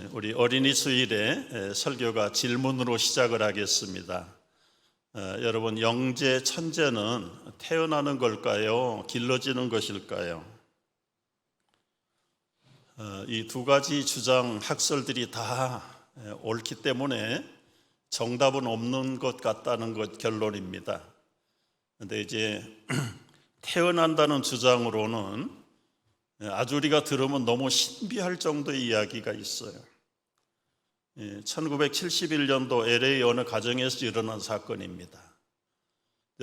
우리 어린이 수일에 설교가 질문으로 시작을 하겠습니다. 여러분, 영재, 천재는 태어나는 걸까요? 길러지는 것일까요? 이 두 가지 주장 학설들이 다 옳기 때문에 정답은 없는 것 같다는 것 결론입니다. 그런데 이제 태어난다는 주장으로는 아주 우리가 들으면 너무 신비할 정도의 이야기가 있어요. 1971년도 LA 어느 가정에서 일어난 사건입니다.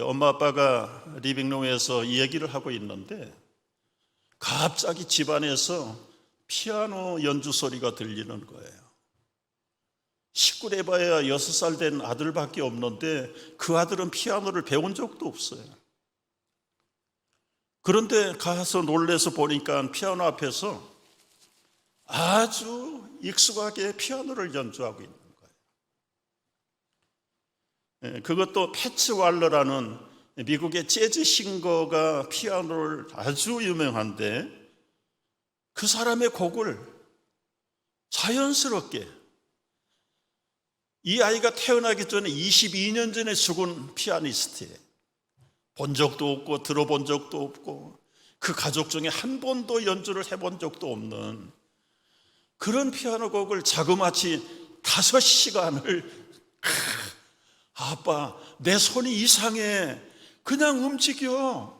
엄마 아빠가 리빙룸에서 이 얘기를 하고 있는데 갑자기 집안에서 피아노 연주 소리가 들리는 거예요. 식구래봐야 6살 된 아들밖에 없는데 그 아들은 피아노를 배운 적도 없어요. 그런데 가서 놀래서 보니까 피아노 앞에서 아주 익숙하게 피아노를 연주하고 있는 거예요. 그것도 패츠 왈러라는 미국의 재즈 싱거가 피아노를 아주 유명한데 그 사람의 곡을 자연스럽게, 이 아이가 태어나기 전에 22년 전에 죽은 피아니스트예요. 본 적도 없고 들어본 적도 없고 그 가족 중에 한 번도 연주를 해본 적도 없는 그런 피아노 곡을 자그마치 5시간을 아빠, 내 손이 이상해, 그냥 움직여.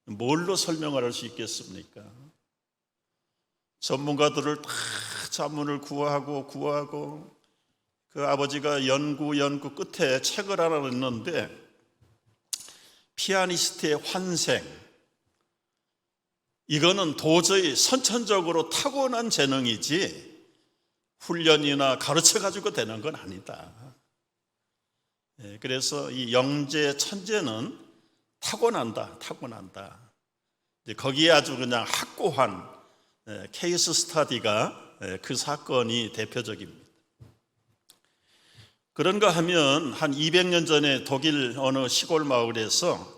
뭘로 설명을 할 수 있겠습니까? 전문가들을 다 자문을 구하고 그 아버지가 연구 끝에 책을 하나 냈는데 피아니스트의 환생, 이거는 도저히 선천적으로 타고난 재능이지 훈련이나 가르쳐가지고 되는 건 아니다. 그래서 이 영재, 천재는 타고난다. 거기에 아주 그냥 확고한 케이스 스터디가 그 사건이 대표적입니다. 그런가 하면 한 200년 전에 독일 어느 시골 마을에서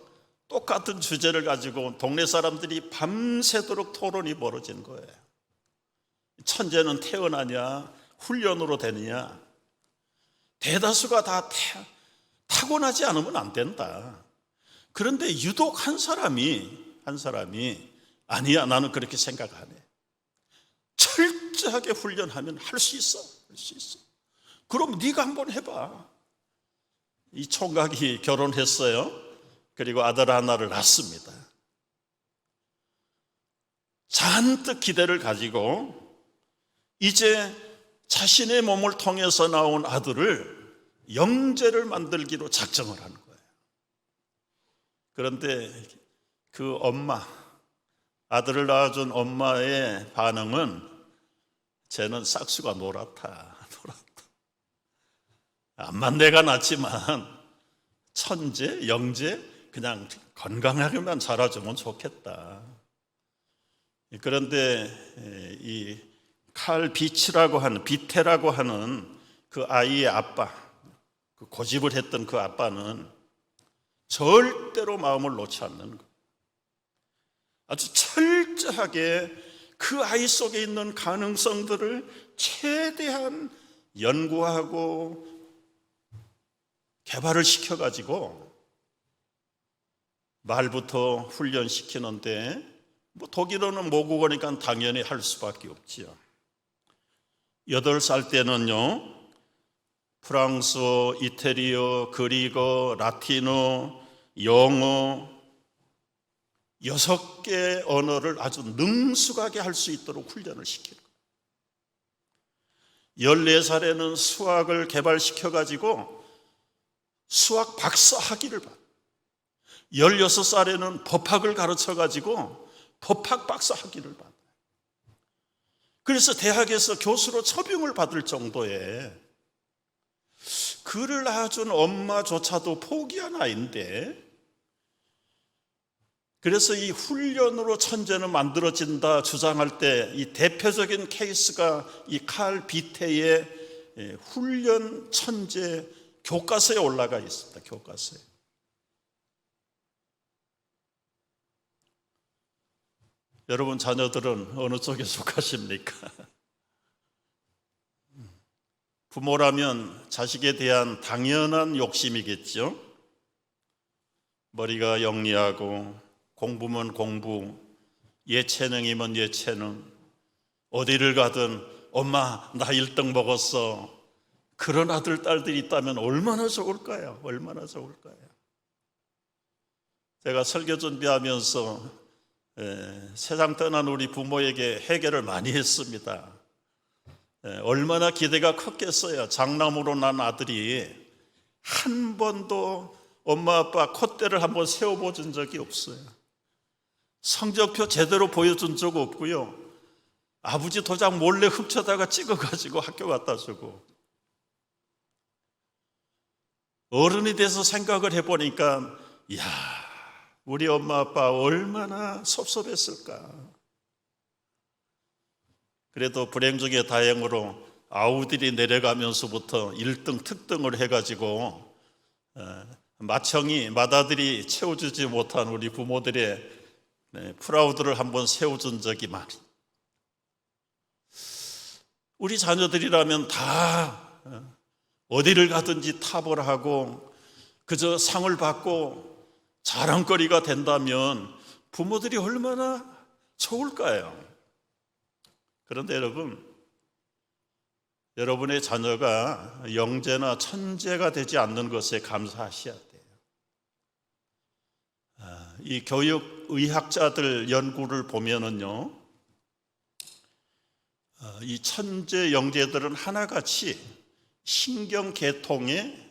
똑같은 주제를 가지고 동네 사람들이 밤새도록 토론이 벌어진 거예요. 천재는 태어나냐, 훈련으로 되느냐. 대다수가 다 타고나지 않으면 안 된다. 그런데 유독 한 사람이 아니야, 나는 그렇게 생각 안 해. 철저하게 훈련하면 할 수 있어. 그럼 네가 한번 해봐. 이 총각이 결혼했어요. 그리고 아들 하나를 낳습니다. 잔뜩 기대를 가지고 이제 자신의 몸을 통해서 나온 아들을 영재를 만들기로 작정을 하는 거예요. 그런데 그 엄마, 아들을 낳아준 엄마의 반응은 쟤는 싹수가 노랗다. 암만 내가 낳지만 천재, 영재 그냥 건강하게만 자라주면 좋겠다. 그런데 이 칼 비치라고 하는, 비테라고 하는 그 아이의 아빠, 그 고집을 했던 그 아빠는 절대로 마음을 놓지 않는 거예요. 아주 철저하게 그 아이 속에 있는 가능성들을 최대한 연구하고 개발을 시켜가지고 말부터 훈련시키는데 독일어는 모국어니까 당연히 할 수밖에 없지요. 8살 때는요, 프랑스어, 이태리어, 그리거, 라틴어, 영어 6개 언어를 아주 능숙하게 할 수 있도록 훈련을 시키는 거예요. 14살에는 수학을 개발시켜가지고 수학 박사 학위를 받아요. 16살에는 법학을 가르쳐가지고 법학 박사 학위를 받아요. 그래서 대학에서 교수로 초빙을 받을 정도의, 그를 낳아준 엄마조차도 포기한 아이인데, 그래서 이 훈련으로 천재는 만들어진다 주장할 때 이 대표적인 케이스가 이 칼 비테의 훈련 천재 교과서에 올라가 있습니다. 교과서에. 여러분 자녀들은 어느 쪽에 속하십니까? 부모라면 자식에 대한 당연한 욕심이겠죠. 머리가 영리하고 공부면 공부, 예체능이면 예체능, 어디를 가든 엄마 나 1등 먹었어. 그런 아들 딸들이 있다면 얼마나 좋을까요? 얼마나 좋을까요? 제가 설교 준비하면서 세상 떠난 우리 부모에게 해결을 많이 했습니다. 얼마나 기대가 컸겠어요. 장남으로 난 아들이 한 번도 엄마 아빠 콧대를 한번 세워본 적이 없어요. 성적표 제대로 보여준 적 없고요. 아버지 도장 몰래 훔쳐다가 찍어가지고 학교 갖다 주고. 어른이 돼서 생각을 해보니까 이야, 우리 엄마 아빠 얼마나 섭섭했을까. 그래도 불행 중에 다행으로 아우들이 내려가면서부터 1등 특등을 해가지고 맏형이 맏아들이 채워주지 못한 우리 부모들의 프라우드를 한번 세워준 적이 많이. 우리 자녀들이라면 다 어디를 가든지 탑을 하고 그저 상을 받고 자랑거리가 된다면 부모들이 얼마나 좋을까요? 그런데 여러분의 자녀가 영재나 천재가 되지 않는 것에 감사하셔야 돼요. 이 교육의학자들 연구를 보면은요, 이 천재 영재들은 하나같이 신경계통의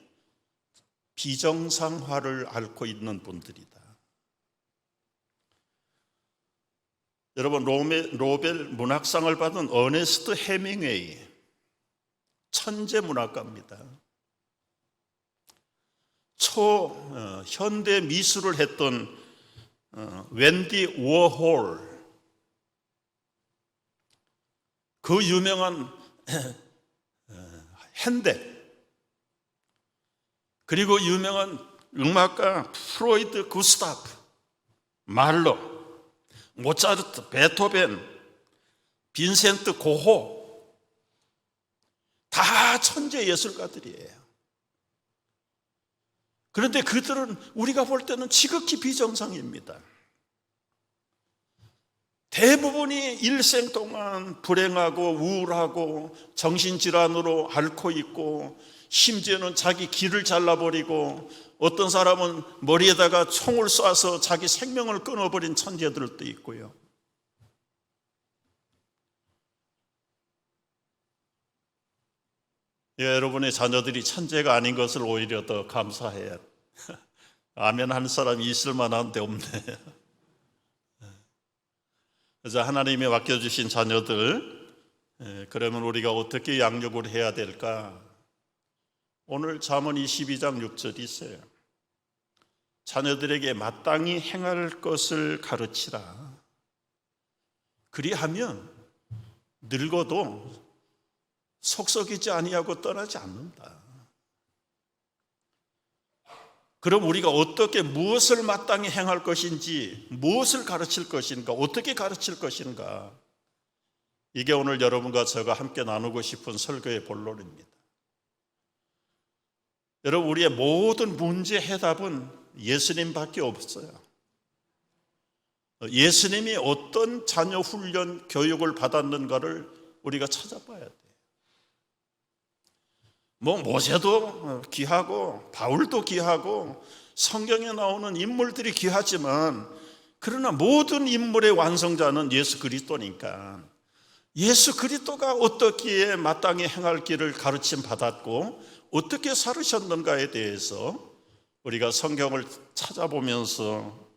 비정상화를 앓고 있는 분들이다. 여러분, 노벨 문학상을 받은 어네스트 해밍웨이, 천재 문학가입니다. 현대 미술을 했던 웬디 워홀, 그 유명한 핸델, 그리고 유명한 음악가 프로이드 구스타프 말러, 모차르트, 베토벤, 빈센트 고호, 다 천재 예술가들이에요. 그런데 그들은 우리가 볼 때는 지극히 비정상입니다. 대부분이 일생 동안 불행하고 우울하고 정신질환으로 앓고 있고, 심지어는 자기 귀를 잘라버리고 어떤 사람은 머리에다가 총을 쏴서 자기 생명을 끊어버린 천재들도 있고요. 여러분의 자녀들이 천재가 아닌 것을 오히려 더 감사해야. 아멘 하는 사람이 있을 만한데 없네. 그래서 하나님이 맡겨주신 자녀들, 그러면 우리가 어떻게 양육을 해야 될까? 오늘 잠언 22장 6절이 있어요. 자녀들에게 마땅히 행할 것을 가르치라. 그리하면 늙어도 속썩이지 아니하고 떠나지 않는다. 그럼 우리가 어떻게 무엇을 마땅히 행할 것인지, 무엇을 가르칠 것인가, 어떻게 가르칠 것인가, 이게 오늘 여러분과 제가 함께 나누고 싶은 설교의 본론입니다. 여러분, 우리의 모든 문제 해답은 예수님밖에 없어요. 예수님이 어떤 자녀 훈련 교육을 받았는가를 우리가 찾아봐야 돼요. 모세도 귀하고 바울도 귀하고 성경에 나오는 인물들이 귀하지만, 그러나 모든 인물의 완성자는 예수 그리스도니까 예수 그리스도가 어떻게 마땅히 행할 길을 가르침 받았고 어떻게 살으셨는가에 대해서 우리가 성경을 찾아보면서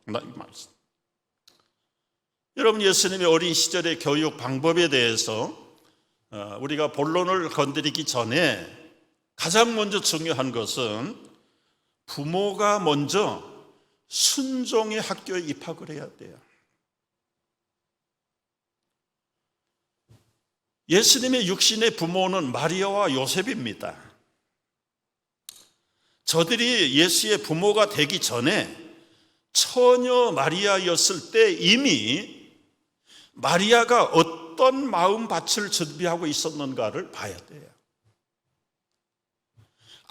여러분, 예수님의 어린 시절의 교육 방법에 대해서 우리가 본론을 건드리기 전에 가장 먼저 중요한 것은 부모가 먼저 순종의 학교에 입학을 해야 돼요. 예수님의 육신의 부모는 마리아와 요셉입니다. 저들이 예수의 부모가 되기 전에 처녀 마리아였을 때 이미 마리아가 어떤 마음밭을 준비하고 있었는가를 봐야 돼요.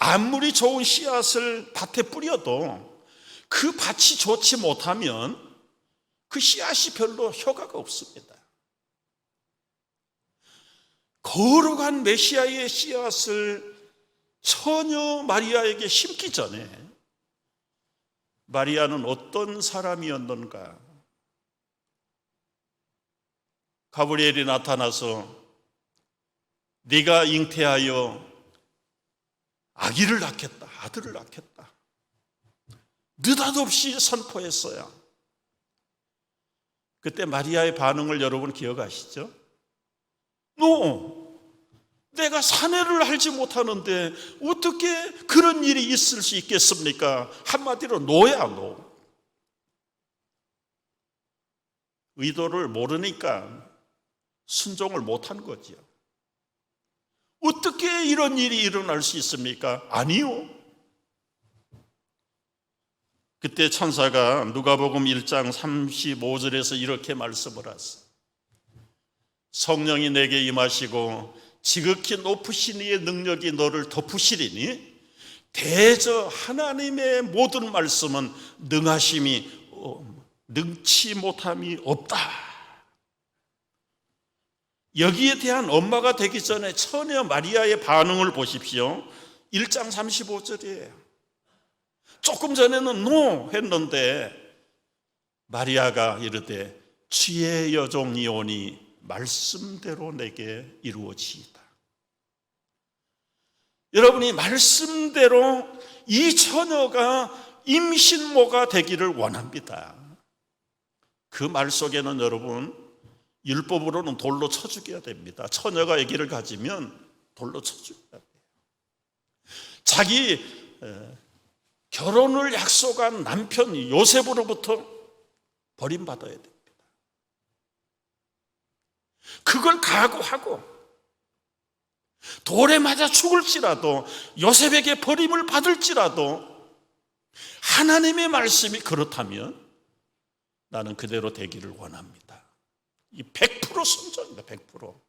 아무리 좋은 씨앗을 밭에 뿌려도 그 밭이 좋지 못하면 그 씨앗이 별로 효과가 없습니다. 거룩한 메시아의 씨앗을 처녀 마리아에게 심기 전에 마리아는 어떤 사람이었는가? 가브리엘이 나타나서 네가 잉태하여 아기를 낳겠다, 아들을 낳겠다, 느닷없이 선포했어요. 그때 마리아의 반응을 여러분 기억하시죠? 내가 사내를 알지 못하는데 어떻게 그런 일이 있을 수 있겠습니까? 한마디로 노야, 노. 의도를 모르니까 순종을 못한 거지요. 어떻게 이런 일이 일어날 수 있습니까? 아니요. 그때 천사가 누가복음 1장 35절에서 이렇게 말씀을 하세요. 성령이 내게 임하시고 지극히 높으신 이의 능력이 너를 덮으시리니 대저 하나님의 모든 말씀은 능치 못함이 없다. 여기에 대한 엄마가 되기 전에 처녀 마리아의 반응을 보십시오. 1장 35절이에요. 조금 전에는 노 했는데 마리아가 이르되 주의 여종이오니 말씀대로 내게 이루어지이다. 여러분이 말씀대로 이 처녀가 임신모가 되기를 원합니다. 그 말 속에는 여러분 율법으로는 돌로 쳐 죽여야 됩니다. 처녀가 아기를 가지면 돌로 쳐 죽여야 돼요. 자기 결혼을 약속한 남편 요셉으로부터 버림받아야 됩니다. 그걸 각오하고 돌에 맞아 죽을지라도 요셉에게 버림을 받을지라도 하나님의 말씀이 그렇다면 나는 그대로 되기를 원합니다. 이 100% 순종입니다. 100%.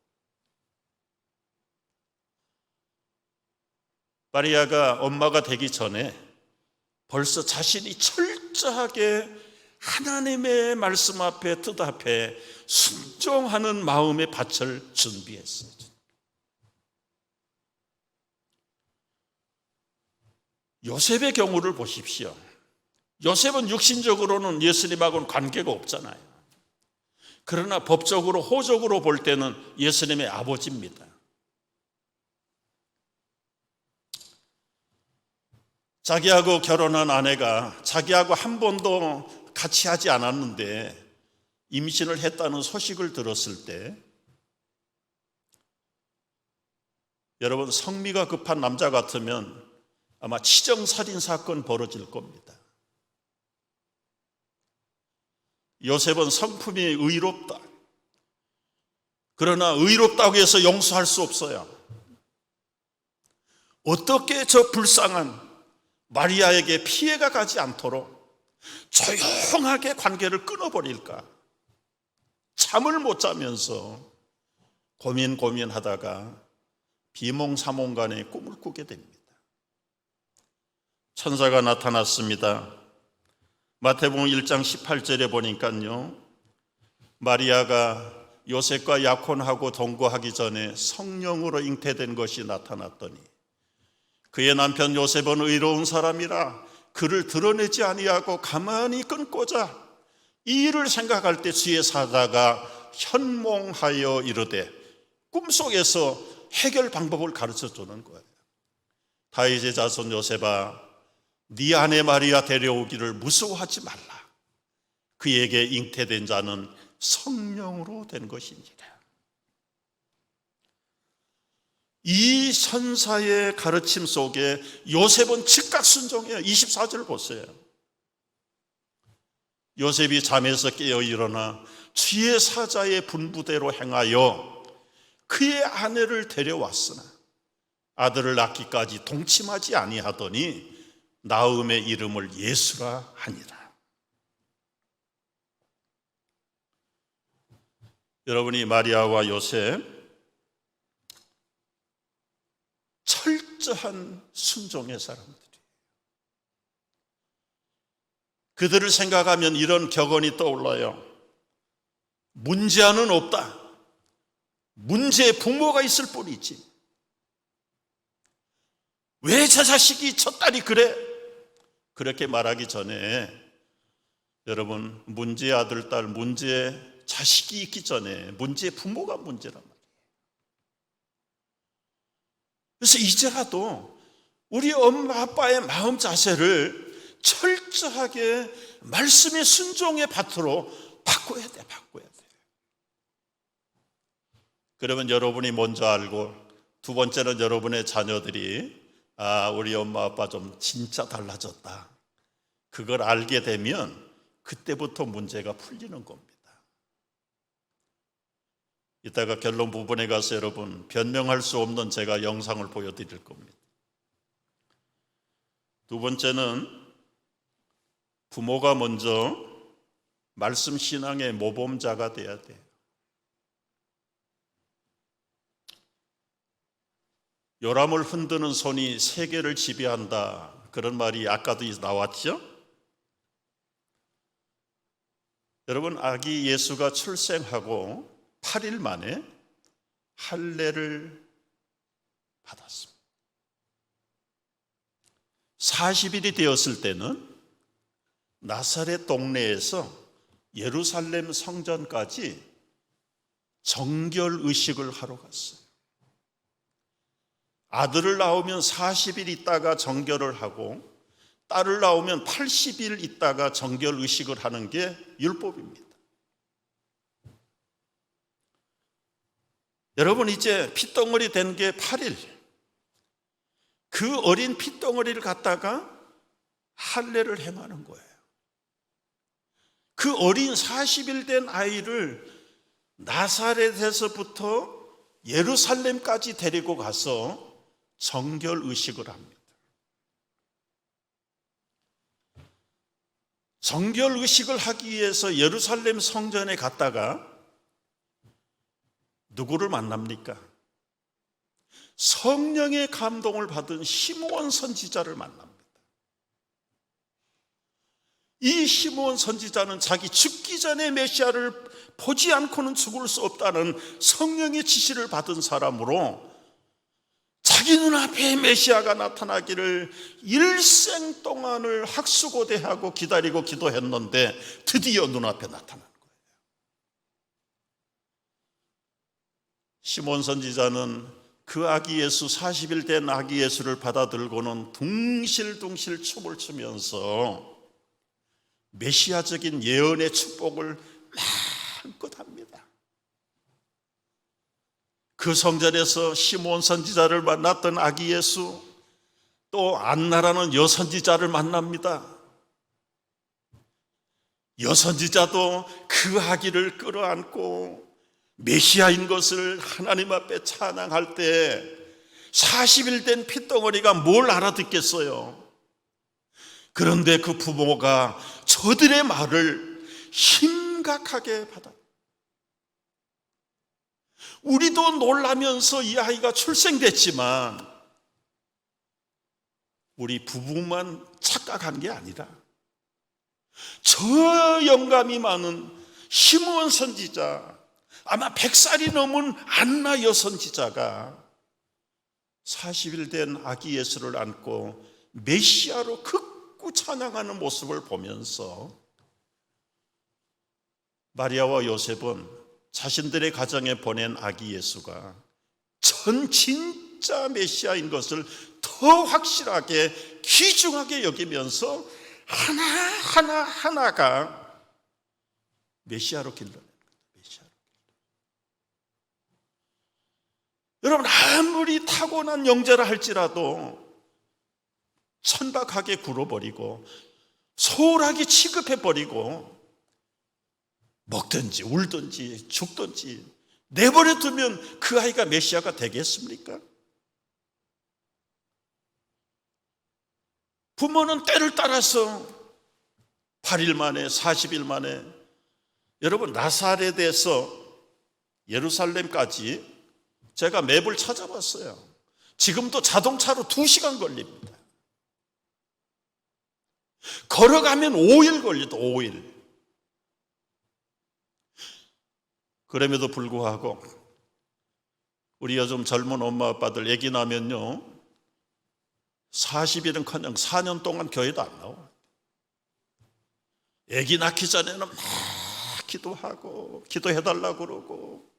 마리아가 엄마가 되기 전에 벌써 자신이 철저하게 하나님의 말씀 앞에 뜻 앞에 순종하는 마음의 밭을 준비했어요. 요셉의 경우를 보십시오. 요셉은 육신적으로는 예수님하고는 관계가 없잖아요. 그러나 법적으로 호적으로 볼 때는 예수님의 아버지입니다. 자기하고 결혼한 아내가 자기하고 한 번도 같이 하지 않았는데 임신을 했다는 소식을 들었을 때 여러분 성미가 급한 남자 같으면 아마 치정살인 사건 벌어질 겁니다. 요셉은 성품이 의롭다. 그러나 의롭다고 해서 용서할 수 없어요. 어떻게 저 불쌍한 마리아에게 피해가 가지 않도록 조용하게 관계를 끊어버릴까? 잠을 못 자면서 고민하다가 비몽사몽간에 꿈을 꾸게 됩니다. 천사가 나타났습니다. 마태복음 1장 18절에 보니까요, 마리아가 요셉과 약혼하고 동거하기 전에 성령으로 잉태된 것이 나타났더니 그의 남편 요셉은 의로운 사람이라 그를 드러내지 아니하고 가만히 끊고자 이 일을 생각할 때 주의 사자가 현몽하여 이르되, 꿈속에서 해결 방법을 가르쳐 주는 거예요. 다윗의 자손 요셉아, 네 아내 마리아 데려오기를 무서워하지 말라. 그에게 잉태된 자는 성령으로 된 것이니라. 이 선사의 가르침 속에 요셉은 즉각 순종해요. 24절 보세요. 요셉이 잠에서 깨어 일어나 주의 사자의 분부대로 행하여 그의 아내를 데려왔으나 아들을 낳기까지 동침하지 아니하더니 나음의 이름을 예수라 하니라. 여러분이 마리아와 요셉 철저한 순종의 사람들이. 그들을 생각하면 이런 격언이 떠올라요. 문제아는 없다. 문제의 부모가 있을 뿐이지. 왜 저 자식이 저 딸이 그래? 그렇게 말하기 전에 여러분, 문제의 아들, 딸, 문제의 자식이 있기 전에 문제의 부모가 문제란 말이에요. 그래서 이제라도 우리 엄마 아빠의 마음 자세를 철저하게 말씀의 순종의 밭으로 바꿔야 돼. 그러면 여러분이 먼저 알고, 두 번째는 여러분의 자녀들이 우리 엄마 아빠 좀 진짜 달라졌다, 그걸 알게 되면 그때부터 문제가 풀리는 겁니다. 이따가 결론 부분에 가서 여러분 변명할 수 없는 제가 영상을 보여드릴 겁니다. 두 번째는 부모가 먼저 말씀 신앙의 모범자가 돼야 돼요. 요람을 흔드는 손이 세계를 지배한다, 그런 말이 아까도 나왔죠? 여러분, 아기 예수가 출생하고 8일 만에 할례를 받았습니다. 40일이 되었을 때는 나사렛 동네에서 예루살렘 성전까지 정결 의식을 하러 갔어요. 아들을 낳으면 40일 있다가 정결을 하고 딸을 낳으면 80일 있다가 정결 의식을 하는 게 율법입니다. 여러분, 이제 핏덩어리 된 게 8일, 그 어린 핏덩어리를 갖다가 할례를 행하는 거예요. 그 어린 40일 된 아이를 나사렛에서부터 예루살렘까지 데리고 가서 정결 의식을 합니다. 정결 의식을 하기 위해서 예루살렘 성전에 갔다가 누구를 만납니까? 성령의 감동을 받은 시므온 선지자를 만납니다. 이 시므온 선지자는 자기 죽기 전에 메시아를 보지 않고는 죽을 수 없다는 성령의 지시를 받은 사람으로 자기 눈앞에 메시아가 나타나기를 일생 동안을 학수고대하고 기다리고 기도했는데 드디어 눈앞에 나타난 거예요. 시몬 선지자는 그 아기 예수, 40일 된 아기 예수를 받아들고는 둥실둥실 춤을 추면서 메시아적인 예언의 축복을 마음껏 합니다. 그 성전에서 시므온 선지자를 만났던 아기 예수, 또 안나라는 여선지자를 만납니다. 여선지자도 그 아기를 끌어안고 메시아인 것을 하나님 앞에 찬양할 때 40일 된 핏덩어리가 뭘 알아듣겠어요? 그런데 그 부모가 저들의 말을 심각하게 받았다. 우리도 놀라면서 이 아이가 출생됐지만 우리 부부만 착각한 게 아니라 저 영감이 많은 시므온 선지자, 아마 100살이 넘은 안나 여선지자가 40일 된 아기 예수를 안고 메시아로 극구 찬양하는 모습을 보면서 마리아와 요셉은 자신들의 가정에 보낸 아기 예수가 전 진짜 메시아인 것을 더 확실하게 귀중하게 여기면서 하나하나가 메시아로 길러낸 거예요. 여러분, 아무리 타고난 영재라 할지라도 천박하게 굴어버리고 소홀하게 취급해버리고 먹든지 울든지 죽든지 내버려 두면 그 아이가 메시아가 되겠습니까? 부모는 때를 따라서 8일 만에 40일 만에, 여러분 나사렛에서 예루살렘까지 제가 맵을 찾아봤어요. 지금도 자동차로 2시간 걸립니다. 걸어가면 5일 걸리다, 5일. 그럼에도 불구하고 우리 요즘 젊은 엄마 아빠들 아기 나면요 40일은커녕 4년 동안 교회도 안 나와. 아기 낳기 전에는 막 기도하고 기도해달라고 그러고,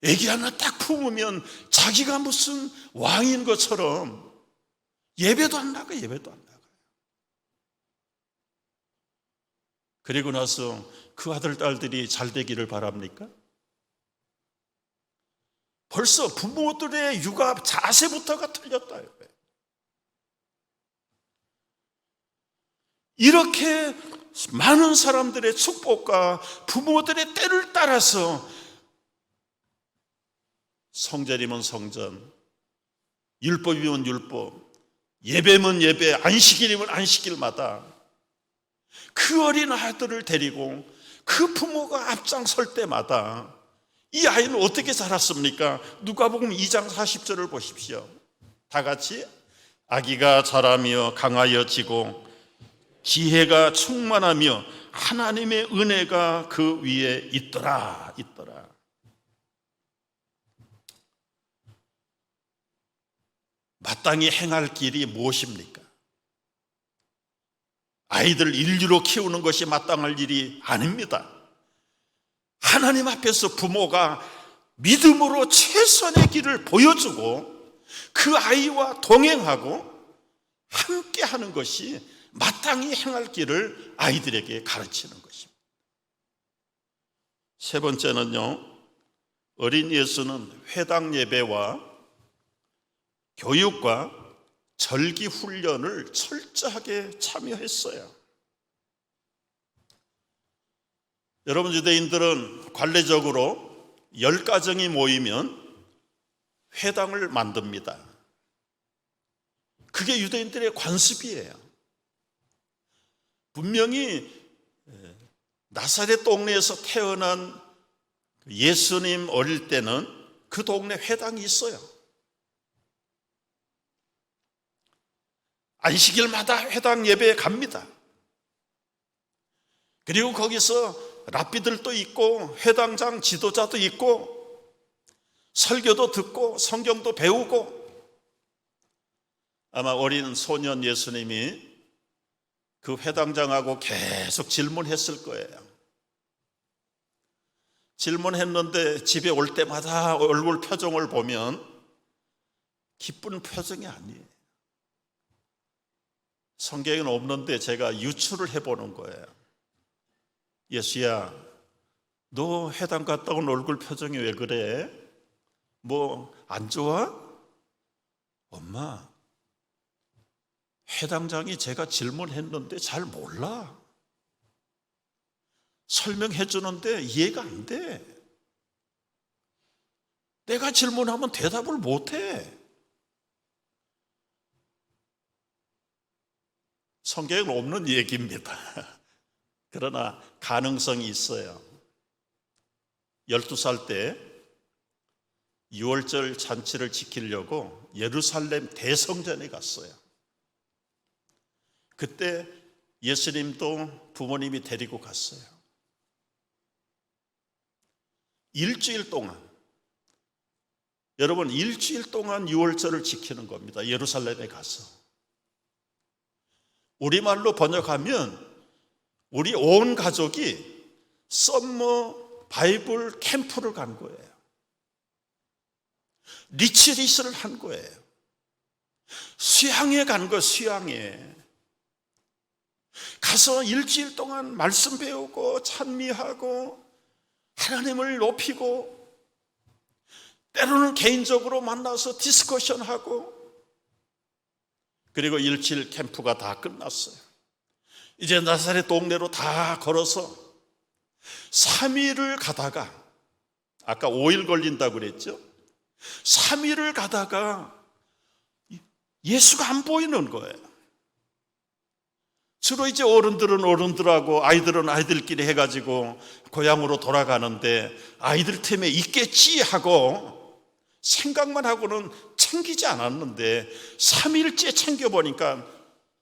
아기 하나 딱 품으면 자기가 무슨 왕인 것처럼 예배도 안 나가, 예배도 안 나가요. 그리고 나서 그 아들, 딸들이 잘 되기를 바랍니까? 벌써 부모들의 육아 자세부터가 틀렸다. 이렇게 많은 사람들의 축복과 부모들의 때를 따라서 성전이면 성전, 율법이면 율법, 예배면 예배, 안식일이면 안식일마다 그 어린 아들을 데리고 그 부모가 앞장설 때마다 이 아이는 어떻게 자랐습니까? 누가복음 2장 40절을 보십시오. 다 같이 아기가 자라며 강하여지고 지혜가 충만하며 하나님의 은혜가 그 위에 있더라. 마땅히 행할 길이 무엇입니까? 아이들 인류로 키우는 것이 마땅할 일이 아닙니다. 하나님 앞에서 부모가 믿음으로 최선의 길을 보여주고 그 아이와 동행하고 함께 하는 것이 마땅히 행할 길을 아이들에게 가르치는 것입니다. 세 번째는요, 어린 예수는 회당 예배와 교육과 절기 훈련을 철저하게 참여했어요. 여러분, 유대인들은 관례적으로 10가정이 모이면 회당을 만듭니다. 그게 유대인들의 관습이에요. 분명히 나사렛 동네에서 태어난 예수님 어릴 때는 그 동네 회당이 있어요. 안식일마다 회당 예배에 갑니다. 그리고 거기서 랍비들도 있고 회당장 지도자도 있고 설교도 듣고 성경도 배우고, 아마 어린 소년 예수님이 그 회당장하고 계속 질문했을 거예요. 질문했는데 집에 올 때마다 얼굴 표정을 보면 기쁜 표정이 아니에요. 성경에는 없는데 제가 유추를 해보는 거예요. 예수야, 너 회당 갔다 온 얼굴 표정이 왜 그래? 뭐 안 좋아? 엄마, 회당장이 제가 질문했는데 잘 몰라. 설명해 주는데 이해가 안 돼. 내가 질문하면 대답을 못 해. 성경에 없는 얘기입니다. 그러나 가능성이 있어요. 12살 때 유월절 잔치를 지키려고 예루살렘 대성전에 갔어요. 그때 예수님도 부모님이 데리고 갔어요. 일주일 동안, 여러분, 일주일 동안 유월절을 지키는 겁니다. 예루살렘에 가서. 우리말로 번역하면 우리 온 가족이 썸머 바이블 캠프를 간 거예요. 리트릿을 한 거예요. 수양에 간 거예요. 수양에 가서 일주일 동안 말씀 배우고 찬미하고 하나님을 높이고, 때로는 개인적으로 만나서 디스커션하고, 그리고 일주일 캠프가 다 끝났어요. 이제 나사렛 동네로 다 걸어서 3일을 가다가, 아까 5일 걸린다고 그랬죠? 3일을 가다가 예수가 안 보이는 거예요. 주로 이제 어른들은 어른들하고 아이들은 아이들끼리 해가지고 고향으로 돌아가는데 아이들 틈에 있겠지 하고 생각만 하고는 챙기지 않았는데 3일째 챙겨보니까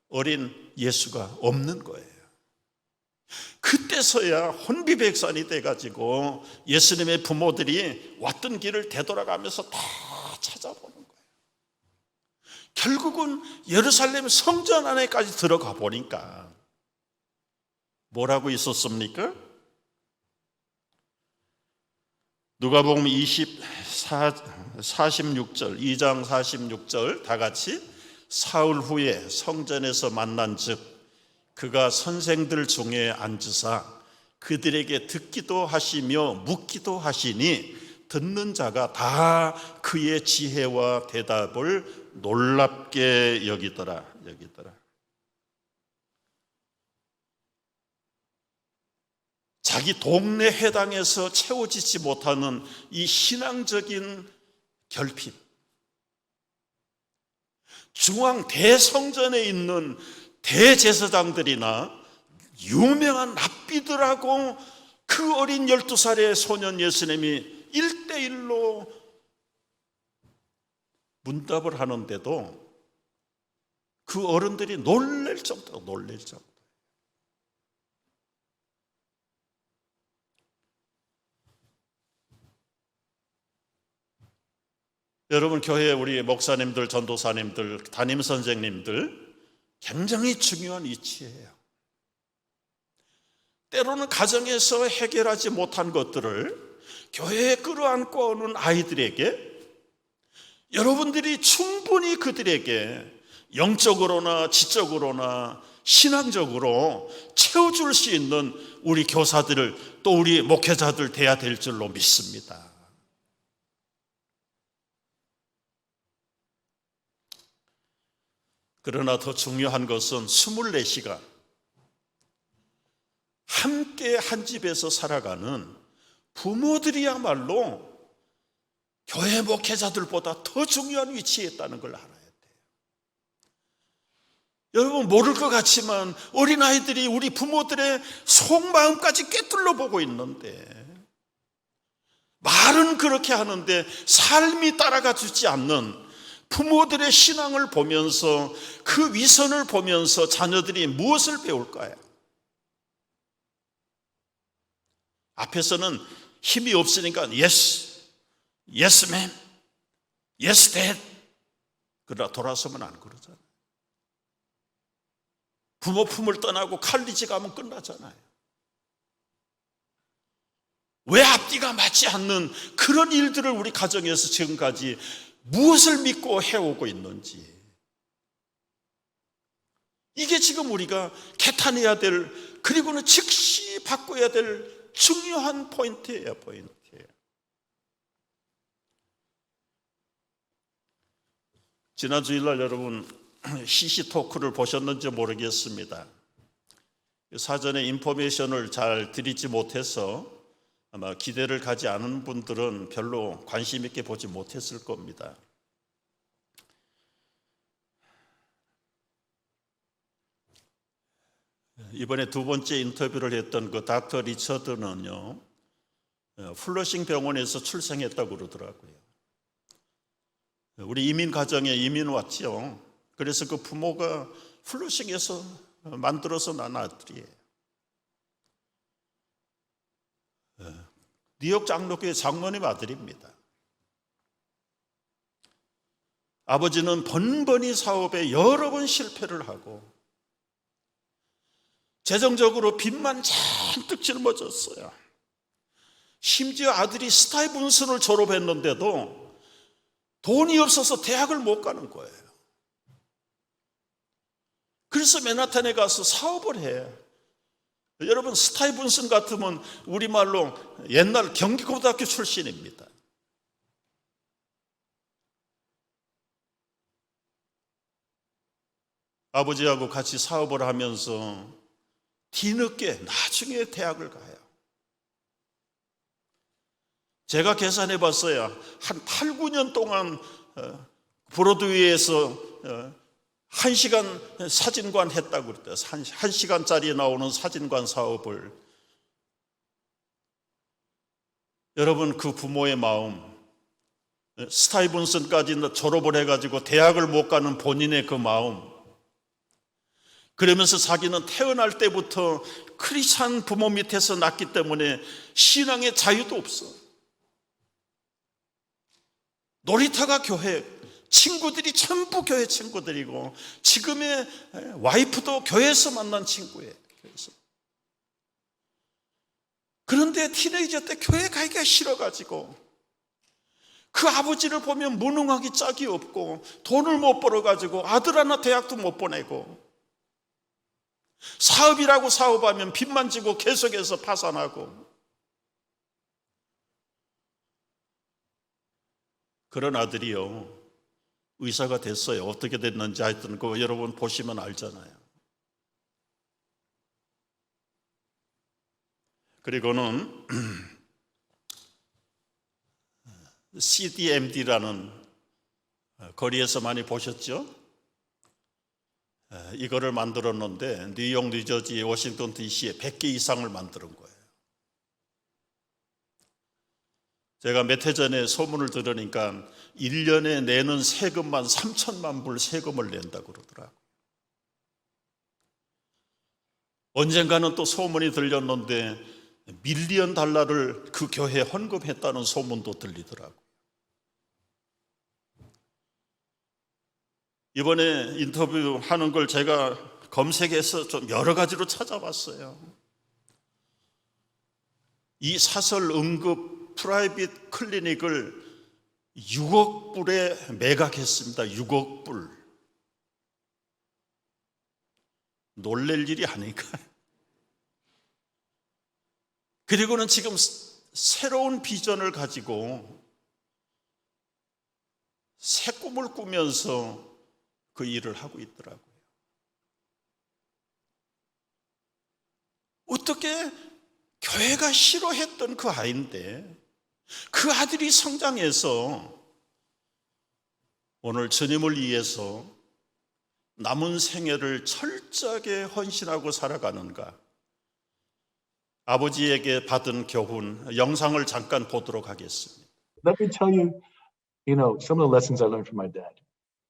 어린 예수가 없는 거예요. 그때서야 혼비백산이 돼가지고 예수님의 부모들이 왔던 길을 되돌아가면서 다 찾아보는 거예요. 결국은 예루살렘 성전 안에까지 들어가 보니까 뭐라고 있었습니까? 누가복음 46절, 2장 46절 다 같이 사흘 후에 성전에서 만난 즉 그가 선생들 중에 앉으사 그들에게 듣기도 하시며 묻기도 하시니 듣는 자가 다 그의 지혜와 대답을 놀랍게 여기더라. 자기 동네 회당에서 채워지지 못하는 이 신앙적인 결핍, 중앙 대성전에 있는 대제사장들이나 유명한 랍비들하고 그 어린 12살의 소년 예수님이 1대1로 문답을 하는데도 그 어른들이 놀랄 정도. 여러분, 교회 우리 목사님들, 전도사님들, 담임 선생님들 굉장히 중요한 위치예요. 때로는 가정에서 해결하지 못한 것들을 교회에 끌어안고 오는 아이들에게 여러분들이 충분히 그들에게 영적으로나 지적으로나 신앙적으로 채워줄 수 있는 우리 교사들을 또 우리 목회자들 돼야 될 줄로 믿습니다. 그러나 더 중요한 것은 24시간 함께 한 집에서 살아가는 부모들이야말로 교회 목회자들보다 더 중요한 위치에 있다는 걸 알아야 돼요. 여러분, 모를 것 같지만 어린아이들이 우리 부모들의 속마음까지 꿰뚫러 보고 있는데, 말은 그렇게 하는데 삶이 따라가 주지 않는 부모들의 신앙을 보면서, 그 위선을 보면서 자녀들이 무엇을 배울까요? 앞에서는 힘이 없으니까 yes, yes ma'am, yes dad, 그러나 돌아서면 안 그러잖아요. 부모 품을 떠나고 칼리지 가면 끝나잖아요. 왜 앞뒤가 맞지 않는 그런 일들을 우리 가정에서 지금까지 무엇을 믿고 해오고 있는지, 이게 지금 우리가 개탄해야 될, 그리고는 즉시 바꿔야 될 중요한 포인트예요. 지난 주일날 여러분 CC토크를 보셨는지 모르겠습니다. 사전에 인포메이션을 잘 드리지 못해서 아마 기대를 가지 않은 분들은 별로 관심 있게 보지 못했을 겁니다. 이번에 두 번째 인터뷰를 했던 그 닥터 리처드는요, 플러싱 병원에서 출생했다고 그러더라고요. 우리 이민 가정에 이민 왔죠. 그래서 그 부모가 플러싱에서 만들어서 난 아들이에요. 뉴욕 장로교회 장로님 아들입니다. 아버지는 번번이 사업에 여러 번 실패를 하고 재정적으로 빚만 잔뜩 짊어졌어요. 심지어 아들이 스타이븐슨을 졸업했는데도 돈이 없어서 대학을 못 가는 거예요. 그래서 맨하탄에 가서 사업을 해. 여러분, 스타이븐슨 같으면 우리말로 옛날 경기고등학교 출신입니다. 아버지하고 같이 사업을 하면서 뒤늦게 나중에 대학을 가요. 제가 계산해 봤어요. 한 8, 9년 동안 브로드웨이에서 1시간 사진관 했다고 그랬대요. 1시간짜리 나오는 사진관 사업을. 여러분, 그 부모의 마음, 스타이븐슨까지 졸업을 해가지고 대학을 못 가는 본인의 그 마음, 그러면서 자기는 태어날 때부터 크리스찬 부모 밑에서 났기 때문에 신앙의 자유도 없어. 놀이터가 교회, 친구들이 전부 교회 친구들이고 지금의 와이프도 교회에서 만난 친구예요. 그런데 티네이저 때 교회 가기가 싫어가지고 그 아버지를 보면 무능하기 짝이 없고 돈을 못 벌어가지고 아들 하나 대학도 못 보내고 사업이라고 사업하면 빚만 지고 계속해서 파산하고, 그런 아들이요 의사가 됐어요. 어떻게 됐는지 하여튼 그거 여러분 보시면 알잖아요. 그리고는 CDMD라는, 거리에서 많이 보셨죠? 이거를 만들었는데 뉴욕, 뉴저지, 워싱턴 DC에 100개 이상을 만드는 거예요. 제가 몇 해 전에 소문을 들으니까 1년에 내는 세금만 3천만 불 세금을 낸다고 그러더라고요. 언젠가는 또 소문이 들렸는데 밀리언 달러를 그 교회에 헌금했다는 소문도 들리더라고요. 이번에 인터뷰하는 걸 제가 검색해서 좀 여러 가지로 찾아봤어요. 이 사설 응급 프라이빗 클리닉을 6억 불에 매각했습니다. 6억 불. 놀랄 일이 아닐까요? 그리고는 지금 새로운 비전을 가지고 새 꿈을 꾸면서 그 일을 하고 있더라고요. 어떻게 교회가 싫어했던 그 아이인데 그 아들이 성장해서 오늘 주님을 위해서 남은 생애를 철저하게 헌신하고 살아가는가? 아버지에게 받은 교훈, 영상을 잠깐 보도록 하겠습니다. Let me tell you, some of the lessons I learned from my dad.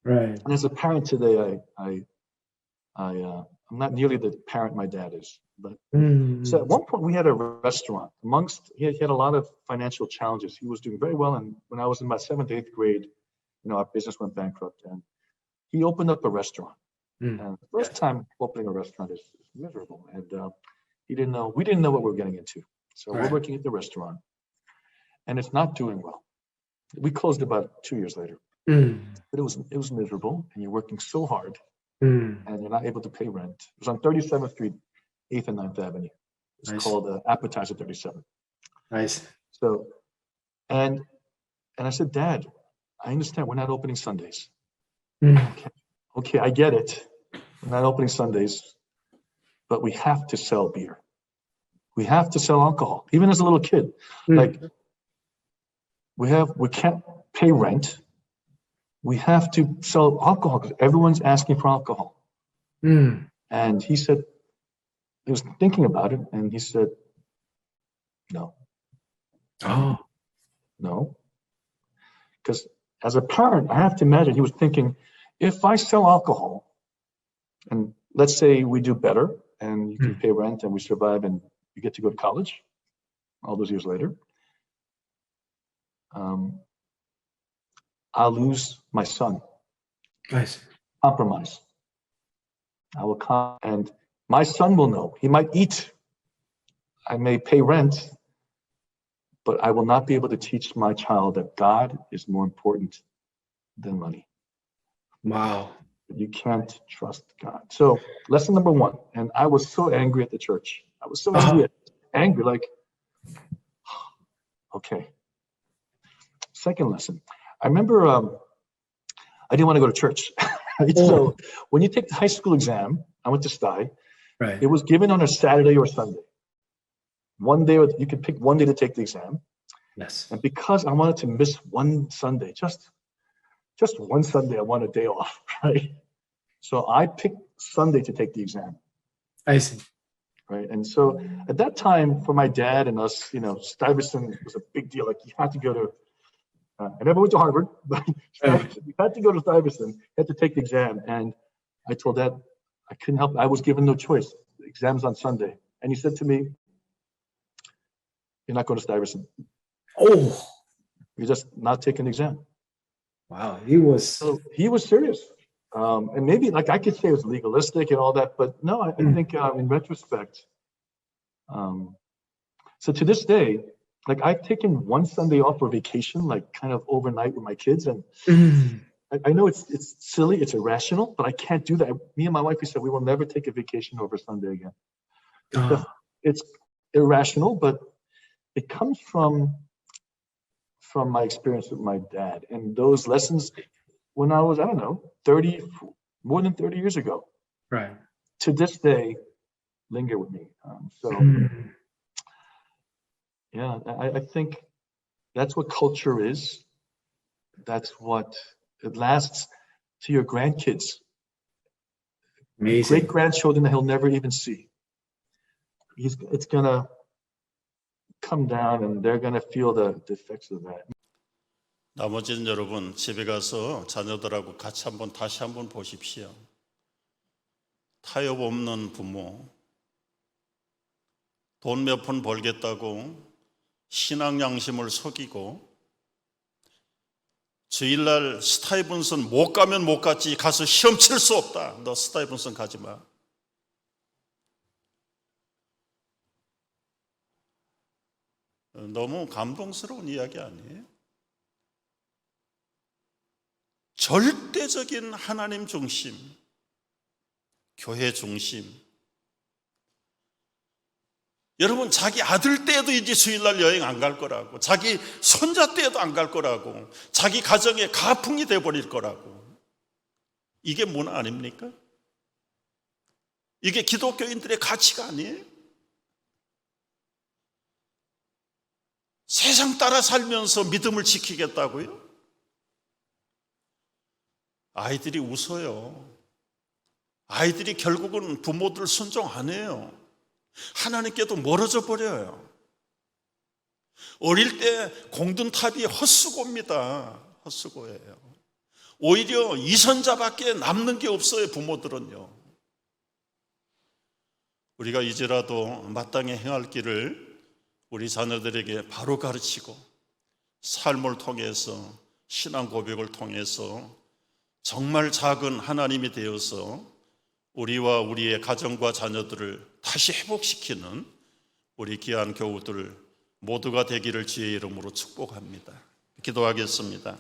Right. And as a parent today, I'm not nearly the parent my dad is. But so at one point we had a restaurant. He had a lot of financial challenges. He was doing very well, and when I was in my 7th, 8th grade, our business went bankrupt, and he opened up a restaurant. And the first time opening a restaurant is miserable, and we didn't know what we were getting into. So we're working at the restaurant, and it's not doing well. We closed about 2 years later. But it was miserable, and you're working so hard, and you're not able to pay rent. It was on 37th Street, 8th and 9th Avenue. It's called Appetizer 37. Nice. So, and I said, Dad, I understand we're not opening Sundays. Okay, I get it. We're not opening Sundays, but we have to sell beer. We have to sell alcohol. Even as a little kid, like we can't pay rent. We have to sell alcohol because everyone's asking for alcohol. And he said, he was thinking about it, and he said, no. Oh. No. Because as a parent, I have to imagine he was thinking, if I sell alcohol, and let's say we do better, and you can pay rent, and we survive, and you get to go to college all those years later, I'll lose my son. Nice. Compromise. I will come, and my son will know. He might eat. I may pay rent, but I will not be able to teach my child that God is more important than money. Wow. You can't trust God. So lesson number 1, and I was so angry at the church. I was so angry, like, okay. Second lesson. I remember I didn't want to go to church. So when you take the high school exam, I went to STI. Right. It was given on a Saturday or Sunday. One day, you could pick one day to take the exam. Yes. And because I wanted to miss one Sunday, just one Sunday, I want a day off, right? So I picked Sunday to take the exam. I see. Right. And so at that time, for my dad and us, Stuyvesant was a big deal. Like you had to go to I never went to Harvard, but Right. you had to go to Stuyvesant, had to take the exam. And I told Dad, I couldn't help. I was given no choice. The exam's on Sunday. And he said to me, you're not going to Stuyvesant. Oh, You're just not taking the exam. wow. He was. So he was serious. And maybe like I could say it was legalistic and all that, but no, I think in retrospect, so to this day, like I've taken one Sunday off for vacation, like kind of overnight with my kids. And Mm. I know it's silly, it's irrational, but I can't do that. Me and my wife, we said we will never take a vacation over Sunday again. Ah, It's irrational, but it comes from my experience with my dad and those lessons when I was, I don't know, more than 30 years ago. right. To this day, linger with me. So Mm. yeah, I think that's what culture is. That's what it lasts to your grandkids, Amazing. great grandchildren that he'll never even see. It's gonna come down, and they're gonna feel the effects of that. 나머지는 여러분 집에 가서 자녀들하고 같이 다시 한번 보십시오. 타협 없는 부모, 돈 몇 푼 벌겠다고 신앙 양심을 속이고 주일날 스타이븐슨 못 가면 못 갔지 가서 시험 칠 수 없다. 너 스타이븐슨 가지 마. 너무 감동스러운 이야기 아니에요? 절대적인 하나님 중심, 교회 중심. 여러분 자기 아들 때에도 이제 주일날 여행 안 갈 거라고, 자기 손자 때에도 안 갈 거라고, 자기 가정의 가풍이 돼버릴 거라고. 이게 문화 아닙니까? 이게 기독교인들의 가치가 아니에요? 세상 따라 살면서 믿음을 지키겠다고요? 아이들이 웃어요. 아이들이 결국은 부모들 순종 안 해요. 하나님께도 멀어져 버려요. 어릴 때 공든 탑이 헛수고입니다. 헛수고예요. 오히려 이선자밖에 남는 게 없어요. 부모들은요. 우리가 이제라도 마땅히 행할 길을 우리 자녀들에게 바로 가르치고 삶을 통해서 신앙 고백을 통해서 정말 작은 하나님이 되어서 우리와 우리의 가정과 자녀들을 다시 회복시키는 우리 귀한 교우들 모두가 되기를 주의 이름으로 축복합니다. 기도하겠습니다.